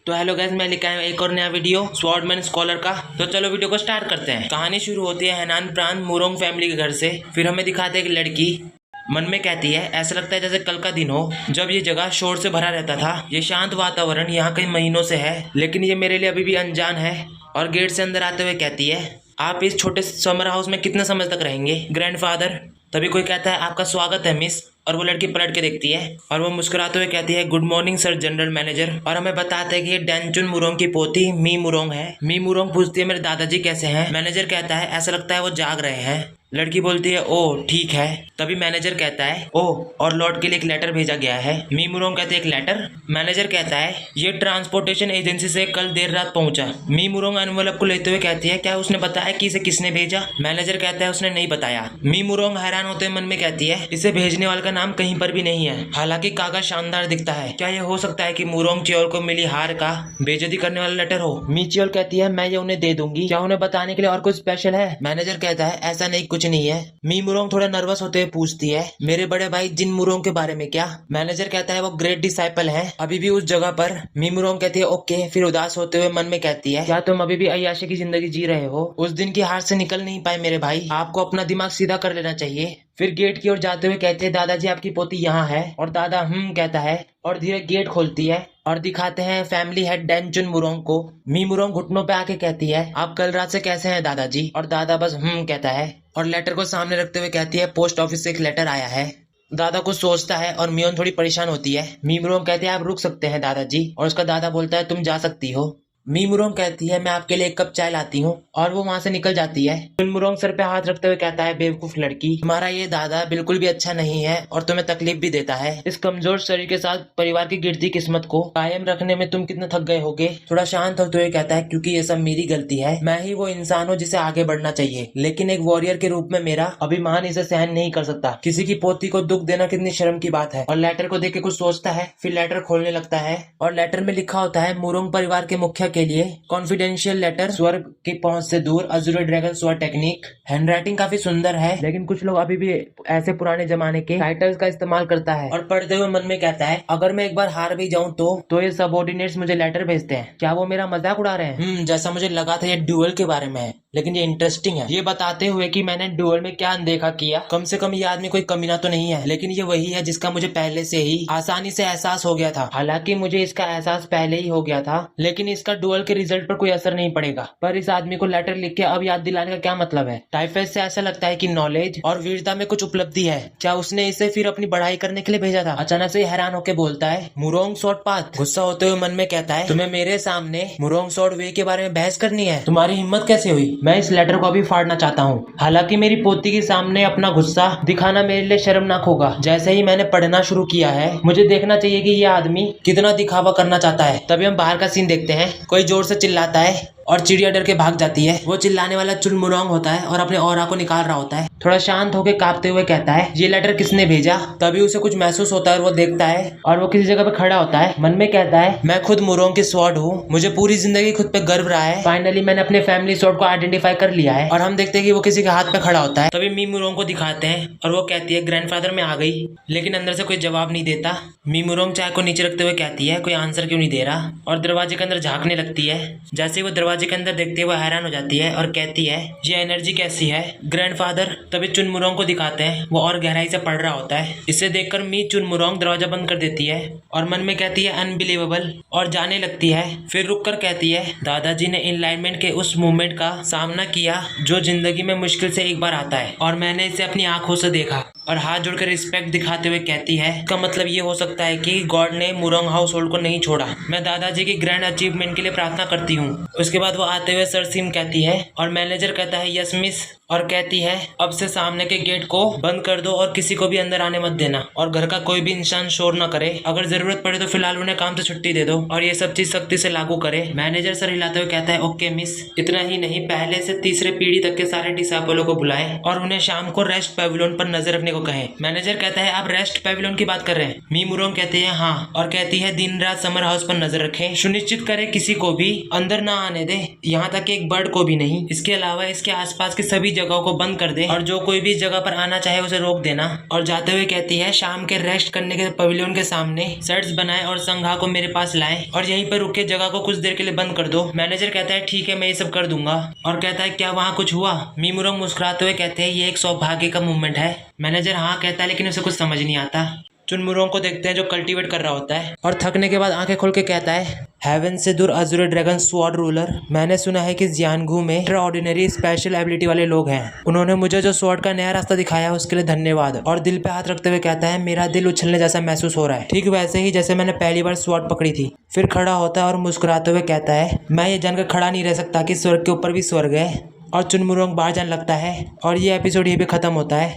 तो hello guys, मैं लेकर आया एक और नया वीडियो स्वॉर्डमैन स्कॉलर का। तो चलो वीडियो को स्टार्ट करते हैं। कहानी शुरू होती है हैनान प्रांत मुरोंग फैमिली के घर से। फिर हमें दिखाते हैं एक लड़की मन में कहती है, ऐसा लगता है जैसे कल का दिन हो जब ये जगह शोर से भरा रहता था। ये शांत वातावरण यहाँ कई महीनों से है, लेकिन ये मेरे लिए अभी भी अनजान है। और गेट से अंदर आते हुए कहती है, आप इस छोटे समर हाउस में कितने समय तक रहेंगे ग्रैंडफादर? तभी कोई कहता है, आपका स्वागत है मिस। और वो लड़की पलट के देखती है और वो मुस्कुराते हुए कहती है, good morning sir general manager. और हमें बताते हैं कि ये डैनचुन मुरोंग की पोती मी मुरोंग है। मी मुरोंग पूछती है, मेरे दादाजी कैसे हैं? मैनेजर कहता है, ऐसा लगता है वो जाग रहे हैं। लड़की बोलती है, ओह ठीक है। तभी मैनेजर कहता है, ओह और लॉर्ड के लिए एक लेटर भेजा गया है। मी मुरोंग कहते हैं, एक लेटर? मैनेजर कहता है, ये ट्रांसपोर्टेशन एजेंसी से कल देर रात पहुंचा। मी मुरोंग एनवेलप को लेते हुए कहती है, क्या उसने बताया कि इसे किसने भेजा? मैनेजर कहता है, उसने नहीं बताया। मी मुरोंग हैरान होते मन में कहती है, इसे भेजने वाले का नाम कहीं पर भी नहीं है। हालांकि कागज शानदार दिखता है। क्या यह हो सकता है कि मुरोंग च्योल को मिली हार का बेइज्जती करने वाला लेटर हो? मी च्योल कहती है, मैं ये उन्हें दे दूंगी। क्या उन्हें बताने के लिए और कुछ स्पेशल है? मैनेजर कहता है, ऐसा नहीं, कुछ नहीं है। मी मुरोंग थोड़ा नर्वस होते हुए पूछती है, मेरे बड़े भाई जिन मुरोंग के बारे में क्या? मैनेजर कहता है, वो ग्रेट डिसाइपल है, अभी भी उस जगह पर। मी मुरोंग कहती है, ओके। फिर उदास होते हुए मन में कहती है, क्या तुम अभी भी अय्याशी की जिंदगी जी रहे हो? उस दिन की हार से निकल नहीं पाए मेरे भाई, आपको अपना दिमाग सीधा कर लेना चाहिए। फिर गेट की ओर जाते हुए कहते हैं, दादाजी आपकी पोती यहाँ है। और दादा कहता है और धीरे गेट खोलती है और दिखाते हैं फैमिली हेड डैनचुन मुरोंग को। मी मुरोंग घुटनों पे आके कहती है, आप कल रात से कैसे हैं दादाजी? और दादा बस कहता है और लेटर को सामने रखते हुए कहती है, पोस्ट ऑफिस से एक लेटर आया है। दादा कुछ सोचता है और मियोन थोड़ी परेशान होती है। मी मुरोंग कहते हैं, आप रुक सकते हैं दादाजी। और उसका दादा बोलता है, तुम जा सकती हो। मी मुरोंग कहती है, मैं आपके लिए एक कप चाय लाती हूँ। और वो वहां से निकल जाती है। मुरोंग सर पे हाथ रखते हुए कहता है, बेवकूफ लड़की, तुम्हारा ये दादा बिल्कुल भी अच्छा नहीं है और तुम्हें तकलीफ भी देता है। इस कमजोर शरीर के साथ परिवार की गिरती किस्मत को कायम रखने में तुम कितने थक गए होगे। थोड़ा शांत होते हुए कहता है, क्योंकि ये सब मेरी गलती है। मैं ही वो इंसान हूँ जिसे आगे बढ़ना चाहिए, लेकिन एक वॉरियर के रूप में मेरा अभिमान इसे सहन नहीं कर सकता। किसी की पोती को दुख देना कितनी शर्म की बात है। और लेटर को देख के कुछ सोचता है, फिर लेटर खोलने लगता है और लेटर में लिखा होता है, मुरोंग परिवार के मुखिया के लिए कॉन्फिडेंशियल लेटर, स्वर्ग की पहुंच से दूर, Azure dragon sword technique. Handwriting काफी सुंदर है, लेकिन कुछ लोग अभी भी ऐसे पुराने जमाने के टाइटल्स का इस्तेमाल करता है। और पढ़ते हुए मन में कहता है, अगर मैं एक बार हार भी जाऊं तो ये सबऑर्डिनेट्स मुझे लेटर भेजते हैं। क्या वो मेरा मजाक उड़ा रहे हैं? जैसा मुझे लगा था ये ड्यूअल के बारे में है, लेकिन ये इंटरेस्टिंग है। ये बताते हुए कि मैंने ड्यूअल में क्या अनदेखा किया। कम से कम ये आदमी कोई कमीना तो नहीं है, लेकिन ये वही है जिसका मुझे पहले से ही आसानी से एहसास हो गया था। हालांकि मुझे इसका एहसास पहले ही हो गया था, लेकिन इसका ड्यूअल के रिजल्ट पर कोई असर नहीं पड़ेगा। पर इस आदमी को लेटर लिख के अब याद दिलाने का क्या मतलब है? टाइफेस से ऐसा लगता है कि नॉलेज और वीरता में कुछ उपलब्धि है। क्या उसने इसे फिर अपनी बढ़ाई करने के लिए भेजा था? अचानक से हैरान होकर बोलता है, मुरोंग स्वॉर्ड पाथ। गुस्सा होते हुए मन में कहता है, तुम्हें मेरे सामने मुरोंग स्वॉर्ड वे के बारे में बहस करनी है? तुम्हारी हिम्मत कैसे हुई? मैं इस लेटर को अभी फाड़ना चाहता हूँ। हालांकि मेरी पोती के सामने अपना गुस्सा दिखाना मेरे लिए शर्मनाक होगा। जैसे ही मैंने पढ़ना शुरू किया है, मुझे देखना चाहिए कि ये आदमी कितना दिखावा करना चाहता है। तभी हम बाहर का सीन देखते हैं। कोई जोर से चिल्लाता है और चिड़िया डर के भाग जाती है। वो चिल्लाने वाला चुन मुरोंग होता है और अपने ऑरा को निकाल रहा होता है। थोड़ा शांत होकर कांपते हुए कहता है, ये लेटर किसने भेजा? तभी उसे कुछ महसूस होता है और वो देखता है और वो किसी जगह पे खड़ा होता है। मन में कहता है, मैं खुद मुरोंग की स्वॉर्ड हूँ, मुझे पूरी जिंदगी खुद पे गर्व रहा है। फाइनली मैंने अपने फैमिली स्वॉर्ड को आइडेंटिफाई कर लिया है। और हम देखते हैं कि वो किसी के हाथ पे खड़ा होता है। तभी मी मुरोंग को दिखाते हैं और वो कहती है, ग्रैंडफादर मैं आ गई। लेकिन अंदर से कोई जवाब नहीं देता। मी मुरोंग चाय को नीचे रखते हुए कहती है, कोई आंसर क्यों नहीं दे रहा? और दरवाजे के अंदर झांकने लगती है। जैसे वो दरवाजे के अंदर देखती है, वो हैरान हो जाती है और कहती है, ये एनर्जी कैसी है ग्रैंडफादर? तभी चुन मुरोंग को दिखाते हैं, वो और गहराई से पढ़ रहा होता है। इसे देखकर मी चुन मुरोंग दरवाजा बंद कर देती है और मन में कहती है, अनबिलीवेबल, और जाने लगती है। फिर रुक कर कहती है, दादाजी ने इनलाइनमेंट के उस मूवमेंट का सामना किया जो जिंदगी में मुश्किल से एक बार आता है, और मैंने इसे अपनी आंखों से देखा। और हाथ जोड़कर रिस्पेक्ट दिखाते हुए कहती है, इसका मतलब ये हो सकता है कि गॉड ने मुरोंग हाउस होल्ड को नहीं छोड़ा। मैं दादाजी की ग्रैंड अचीवमेंट के लिए प्रार्थना करती हूँ। उसके बाद वो आते हुए सर सिम कहती है और मैनेजर कहता है, यस मिस। और कहती है, अब से सामने के गेट को बंद कर दो और किसी को भी अंदर आने मत देना, और घर का कोई भी इंसान शोर न करे। अगर जरूरत पड़े तो फिलहाल उन्हें काम से छुट्टी दे दो और ये सब चीज सख्ती से लागू करे। मैनेजर सर हिलाते हुए कहता है, ओके मिस। इतना ही नहीं, पहले से तीसरे पीढ़ी तक के सारे डिसाइपलों को बुलाए और उन्हें शाम को रेस्ट पेविलियन पर नजर रखने को लोग कहें। मैनेजर कहता है आप रेस्ट पैविलियन की बात कर रहे हैं। मी मुरोंग कहते हैं हाँ, और कहती है दिन रात समर हाउस पर नजर रखें, सुनिश्चित करें किसी को भी अंदर ना आने दे, यहाँ तक कि एक बर्ड को भी नहीं। इसके अलावा इसके आसपास की सभी जगहों को बंद कर दे और जो कोई भी इस जगह पर आना चाहे उसे रोक देना। और जाते हुए कहती है शाम के रेस्ट करने के पैविलियन के सामने सेट्स बनाए और संघा को मेरे पास लाएं और यहीं पर रुक के जगह को कुछ देर के लिए बंद कर दो। मैनेजर कहता है ठीक है, मैं ये सब कर दूंगा। और कहता है क्या वहाँ कुछ हुआ? मी मुरोंग मुस्कुराते हुए कहते हैं ये एक सौभाग्य का मूवमेंट है। मैनेजर हाँ कहता है, लेकिन उसे कुछ समझ नहीं आता। चुन मुरोंग को देखते हैं जो कल्टीवेट कर रहा होता है और थकने के बाद आंखें खोल के कहता है हेवन से दूर अज़ूर ड्रैगन स्वॉर्ड रूलर, मैंने सुना है कि जियानगू में एक्स्ट्राऑर्डिनरी स्पेशल एबिलिटी वाले लोग हैं। उन्होंने मुझे जो स्वॉर्ड का नया रास्ता दिखाया उसके लिए धन्यवाद। और दिल पे हाथ रखते हुए कहता है मेरा दिल उछलने जैसा महसूस हो रहा है, ठीक वैसे ही जैसे मैंने पहली बार स्वॉर्ड पकड़ी थी। फिर खड़ा होता है और मुस्कुराते हुए कहता है मैं ये जानकर खड़ा नहीं रह सकता कि स्वर्ग के ऊपर भी स्वर्ग है। और चुन मुरोंग बाहर जाने लगता है और ये एपिसोड यहीं पे खत्म होता है।